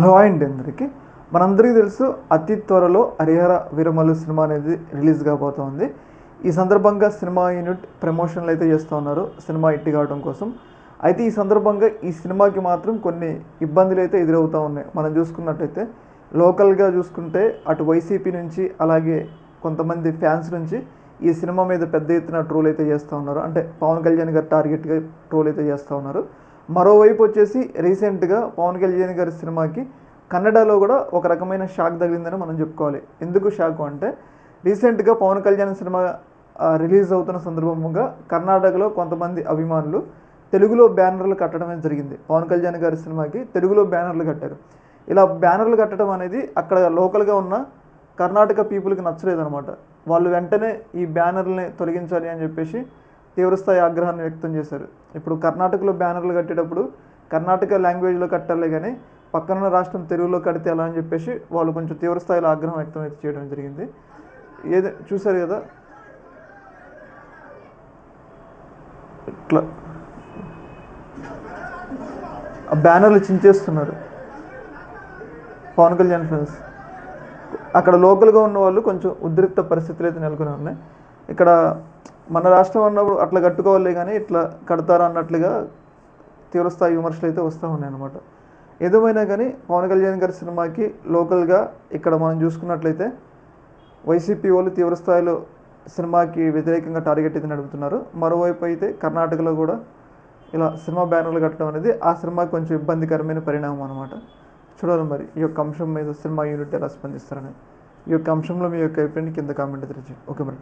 Hello అండి అందరికీ. మనందరికీ తెలుసు అతి త్వరలో హరిహర వీరమల్లు సినిమా అనేది రిలీజ్ కాబోతోంది. ఈ సందర్భంగా సినిమా యూనిట్ ప్రమోషన్లు అయితే చేస్తూ ఉన్నారు సినిమా హిట్ కావడం కోసం. అయితే ఈ సందర్భంగా ఈ సినిమాకి మాత్రం కొన్ని ఇబ్బందులు అయితే ఎదురవుతూ ఉన్నాయి. మనం చూసుకున్నట్టయితే లోకల్గా చూసుకుంటే అటు వైసీపీ నుంచి అలాగే కొంతమంది ఫ్యాన్స్ నుంచి ఈ సినిమా మీద పెద్ద ఎత్తున ట్రోల్ అయితే చేస్తూ ఉన్నారు. అంటే పవన్ కళ్యాణ్ గారు టార్గెట్గా ట్రోల్ అయితే చేస్తూ ఉన్నారు. మరోవైపు వచ్చేసి రీసెంట్గా పవన్ కళ్యాణ్ గారి సినిమాకి కన్నడలో కూడా ఒక రకమైన షాక్ తగిలిందని మనం చెప్పుకోవాలి. ఎందుకు షాక్ అంటే రీసెంట్గా పవన్ కళ్యాణ్ సినిమా రిలీజ్ అవుతున్న సందర్భంగా కర్ణాటకలో కొంతమంది అభిమానులు తెలుగులో బ్యానర్లు కట్టడమే జరిగింది. పవన్ కళ్యాణ్ గారి సినిమాకి తెలుగులో బ్యానర్లు కట్టారు. ఇలా బ్యానర్లు కట్టడం అనేది అక్కడ లోకల్గా ఉన్న కర్ణాటక పీపుల్కి నచ్చలేదన్నమాట. వాళ్ళు వెంటనే ఈ బ్యానర్లని తొలగించాలి అని చెప్పేసి తీవ్రస్థాయి ఆగ్రహాన్ని వ్యక్తం చేశారు. ఇప్పుడు కర్ణాటకలో బ్యానర్లు కట్టేటప్పుడు కర్ణాటక లాంగ్వేజ్లో కట్టాలి, కానీ పక్కనున్న రాష్ట్రం తెలుగులో కడితే ఎలా అని చెప్పేసి వాళ్ళు కొంచెం తీవ్రస్థాయిలో ఆగ్రహం వ్యక్తం అయితే చేయడం జరిగింది. చూశారు కదా, ఇట్లా ఆ బ్యానర్లు చించేస్తున్నారు పవన్ కళ్యాణ్ ఫ్రెండ్స్. అక్కడ లోకల్గా ఉన్న వాళ్ళు కొంచెం ఉద్రిక్త పరిస్థితులు అయితే నెలకొని ఉన్నాయి. ఇక్కడ మన రాష్ట్రం అన్నప్పుడు అట్లా కట్టుకోవాలి, కానీ ఇట్లా కడతారా అన్నట్లుగా తీవ్రస్థాయి విమర్శలు అయితే వస్తూ ఉన్నాయి అన్నమాట. ఏదేమైనా కానీ పవన్ కళ్యాణ్ గారి సినిమాకి లోకల్గా ఇక్కడ మనం చూసుకున్నట్లయితే వైసీపీ వాళ్ళు తీవ్రస్థాయిలో సినిమాకి వ్యతిరేకంగా టార్గెట్ అయితే నడుపుతున్నారు. మరోవైపు అయితే కర్ణాటకలో కూడా ఇలా సినిమా బ్యానర్లు కట్టడం అనేది ఆ సినిమాకి కొంచెం ఇబ్బందికరమైన పరిణామం అనమాట. చూడాలి మరి ఈ యొక్క అంశం మీద సినిమా యూనిట్ ఎలా స్పందిస్తారని. ఈ యొక్క అంశంలో మీ యొక్క అభిప్రాయాన్ని కింద కామెంట్ తెలియజేయండి. ఓకే మరి.